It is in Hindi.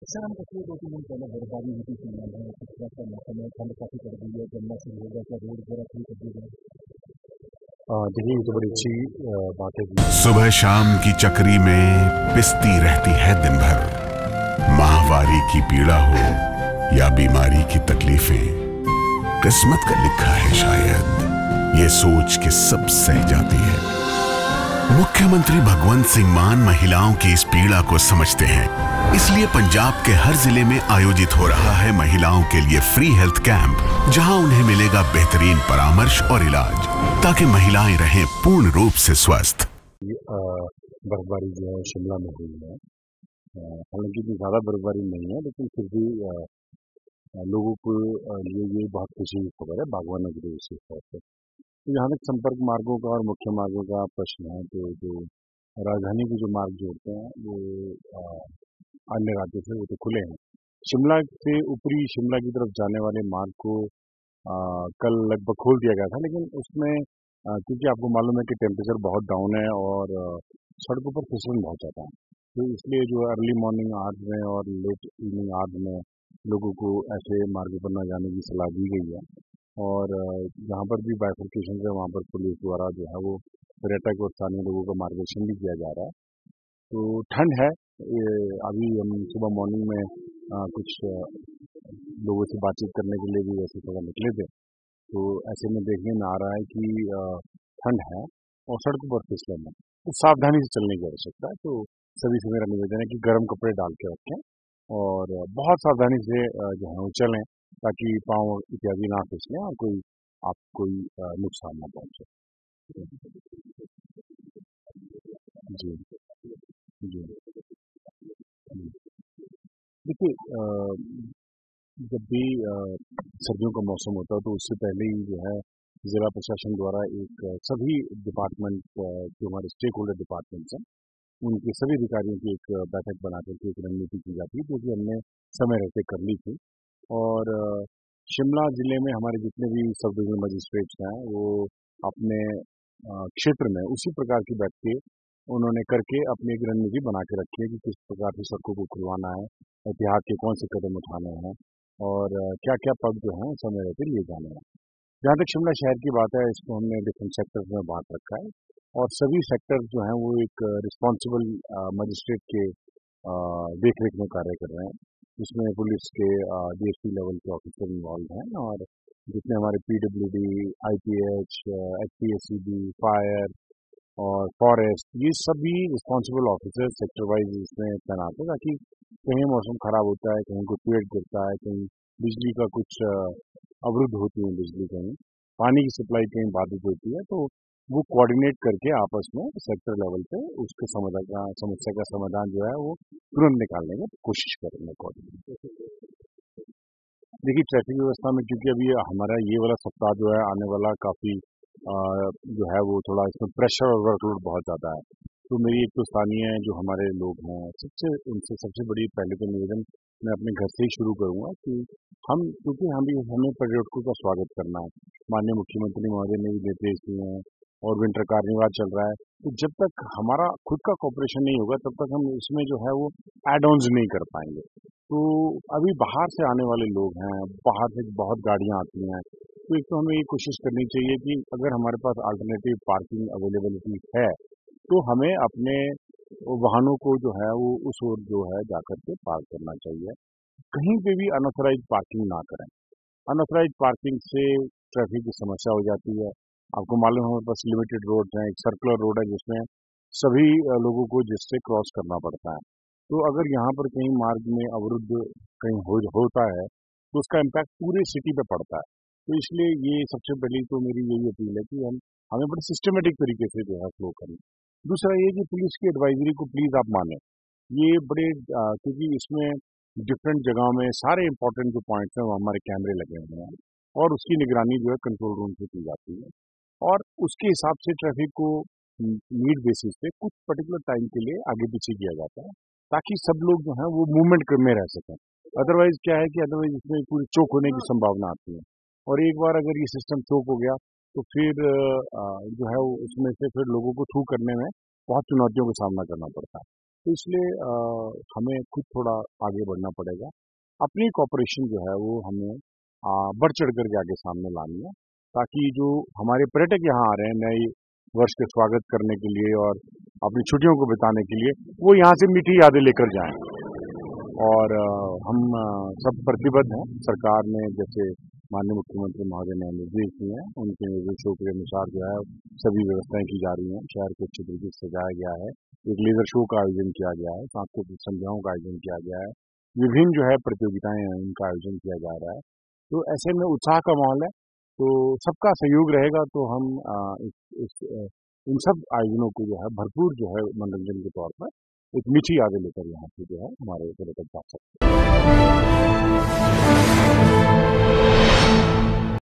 सर, हम पिछले 2-3 दिन पहले बर्फबारी हुई थी शिमला में, कुछ बरसात का मौसम है, ठंड काफ़ी पड़ गई है, गरना शुरू हो गया, क्या रोड वगैरह खुल कर दिए गए? देखिए, ये तो बड़ी अच्छी बात है कि सुबह शाम की चक्री में पिसती रहती है दिन भर। माहवारी की पीड़ा हो या बीमारी की तकलीफें, किस्मत का लिखा है शायद, ये सोच के सब सह जाती है। मुख्यमंत्री भगवंत सिंह मान महिलाओं की इस पीड़ा को समझते हैं, इसलिए पंजाब के हर जिले में आयोजित हो रहा है महिलाओं के लिए फ्री हेल्थ कैंप, जहां उन्हें मिलेगा बेहतरीन परामर्श और इलाज, ताकि महिलाएं रहें पूर्ण रूप से स्वस्थ। बर्फबारी जो है शिमला में हुई है। हालांकि इतनी ज़्यादा बर्फबारी नहीं है, लेकिन फिर भी लोगों को लिए ये बहुत खुशी की खबर है, बागवान नगरी विशेष तौर पर। तो जहाँ तक संपर्क मार्गों का और मुख्य मार्गों का प्रश्न है, तो जो राजधानी के जो मार्ग जोड़ते हैं वो अन्य राज्यों से वो तो खुले हैं। शिमला से ऊपरी शिमला की तरफ जाने वाले मार्ग को कल लगभग खोल दिया गया था, लेकिन उसमें क्योंकि आपको मालूम है कि टेम्परेचर बहुत डाउन है और सड़कों पर फिसलन बहुत ज़्यादा है, तो इसलिए जो अर्ली मॉर्निंग आवर्स में और लेट इवनिंग आवर्स में लोगों को ऐसे मार्गों पर न जाने की सलाह दी गई है। और जहाँ पर भी बाइफर्केशन है वहाँ पर पुलिस द्वारा जो है वो पर्यटक और स्थानीय लोगों का मार्गदर्शन भी किया जा रहा है। तो ठंड है, ये अभी हम सुबह मॉर्निंग में कुछ लोगों से बातचीत करने के लिए भी वैसे थोड़ा निकले थे, तो ऐसे में देखने में आ रहा है कि ठंड है और सड़कों पर फिसलन है, तो सावधानी से चलने की आवश्यकता है। तो सभी से मेरा निवेदन है कि गर्म कपड़े डाल के रखें और बहुत सावधानी से जो है वो चलें, ताकि पाँव इत्यादि ना फिसलें और कोई नुकसान ना पहुंचे। जी जी जी। देखिए, जब भी सर्दियों का मौसम होता है तो उससे पहले ही जो है ज़िला प्रशासन द्वारा एक सभी डिपार्टमेंट जो हमारे स्टेक होल्डर डिपार्टमेंट्स हैं उनके सभी अधिकारियों की एक बैठक बना करके एक रणनीति की जाती है, जो कि हमने समय रहते कर ली थी। और शिमला ज़िले में हमारे जितने भी सब डिवीजनल मजिस्ट्रेट्स हैं वो अपने क्षेत्र में उसी प्रकार की बैठकें उन्होंने करके अपनी एक रणनीति बना के रखी है कि किस प्रकार से सड़कों को खुलवाना है, एहतियात के कौन से कदम उठाने हैं और क्या-क्या पग जो हैं समय रहते लिए जाने हैं। जहाँ तक शिमला शहर की बात है, इसको हमने डिफरेंट सेक्टर्स में बांट रखा है और सभी सेक्टर जो हैं वो एक रिस्पॉन्सिबल मजिस्ट्रेट के देख-रेख में कार्य कर रहे हैं। इसमें पुलिस के डीएसपी लेवल के ऑफिसर इन्वॉल्व हैं और जितने हमारे पीडब्ल्यूडी, आईपीएच, एचपीएससीबी, फायर और फॉरेस्ट, ये सभी रिस्पॉन्सिबल ऑफिसर सेक्टर वाइज इसमें तैनात है, ताकि कहीं मौसम खराब होता है, कहीं कोई पेड़ गिरता है, कहीं बिजली का कुछ अवरुद्ध होती है बिजली, कहीं पानी की सप्लाई कहीं बाधित होती है, तो वो कोऑर्डिनेट करके आपस में सेक्टर लेवल पे उसके समस्या का समाधान जो है वो तुरंत निकालने की कोशिश करेंगे कोऑर्डिनेट। देखिए, ट्रैफिक व्यवस्था में क्योंकि अभी हमारा ये वाला सप्ताह जो है आने वाला काफ़ी जो है वो थोड़ा इसमें प्रेशर और वर्कलोड बहुत ज़्यादा है। तो मेरी एक तो स्थानीय जो हमारे लोग हैं सबसे उनसे सबसे बड़ी पहले तो निवेदन मैं अपने घर से ही शुरू करूँगा कि हम क्योंकि हमें पर्यटकों का स्वागत करना है। माननीय मुख्यमंत्री महोदय ने भी निर्देश दिए हैं और विंटर कार्निवाल चल रहा है। तो जब तक हमारा खुद का कॉपरेशन नहीं होगा तब तक हम इसमें जो है वो एड ऑन्स नहीं कर पाएंगे। तो अभी बाहर से आने वाले लोग हैं, बाहर से बहुत गाड़ियाँ आती हैं, तो एक तो हमें ये कोशिश करनी चाहिए कि अगर हमारे पास अल्टरनेटिव पार्किंग अवेलेबिलिटी है, तो हमें अपने वाहनों को जो है वो उस ओर जो है जाकर के पार्क करना चाहिए। कहीं पे भी अनऑथराइज्ड पार्किंग ना करें। अनऑथराइज्ड पार्किंग से ट्रैफिक की समस्या हो जाती है। आपको मालूम है हमारे पास लिमिटेड रोड्स हैं, एक सर्कुलर रोड है जिसमें सभी लोगों को जिससे क्रॉस करना पड़ता है। तो अगर यहाँ पर कहीं मार्ग में अवरुद्ध कहीं होता है, तो उसका इम्पैक्ट पूरे सिटी पे पड़ता है। तो इसलिए ये सबसे पहली तो मेरी यही अपील है कि हमें बड़े सिस्टमेटिक तरीके से जो है फ्लो करें। दूसरा ये कि पुलिस की एडवाइजरी को प्लीज़ आप मानें। ये बड़े क्योंकि इसमें डिफरेंट जगहों में सारे इंपॉर्टेंट जो पॉइंट्स हैं वो हमारे कैमरे लगे हुए हैं और उसकी निगरानी जो है कंट्रोल रूम से की जाती है और उसके हिसाब से ट्रैफिक को नीड बेसिस पे कुछ पर्टिकुलर टाइम के लिए आगे पीछे किया जाता है, ताकि सब लोग जो हैं वो मूवमेंट में रह सकें। अदरवाइज क्या है कि अदरवाइज इसमें पूरी चोक होने की संभावना आती है और एक बार अगर ये सिस्टम चोक हो गया तो फिर जो है वो उसमें से फिर लोगों को थ्रू करने में बहुत चुनौतियों का सामना करना पड़ता है। तो इसलिए हमें खुद थोड़ा आगे बढ़ना पड़ेगा। अपनी कॉपरेशन जो है वो हमें बढ़ चढ़ कर के आगे सामने लानी है, ताकि जो हमारे पर्यटक यहाँ आ रहे हैं नए वर्ष के स्वागत करने के लिए और अपनी छुट्टियों को बिताने के लिए, वो यहाँ से मीठी यादें लेकर जाएं। और हम सब प्रतिबद्ध हैं। सरकार ने जैसे माननीय मुख्यमंत्री महोदय ने निर्देश दिए हैं, उनके निर्देशों के अनुसार जो है सभी व्यवस्थाएं की जा रही हैं। शहर को अच्छी तरीके से सजाया गया है, एक लेजर शो का आयोजन किया गया है, सांस्कृतिक संध्याओं का आयोजन किया गया है, विभिन्न जो है प्रतियोगिताएं हैं उनका आयोजन किया जा रहा है। तो ऐसे में उत्साह का माहौल है, तो सबका सहयोग रहेगा तो हम इन सब आयोजनों को जो है भरपूर जो है मनोरंजन के तौर पर एक मीठी यादें लेकर यहाँ से जो है हमारे पर्यटक जा सकते हैं।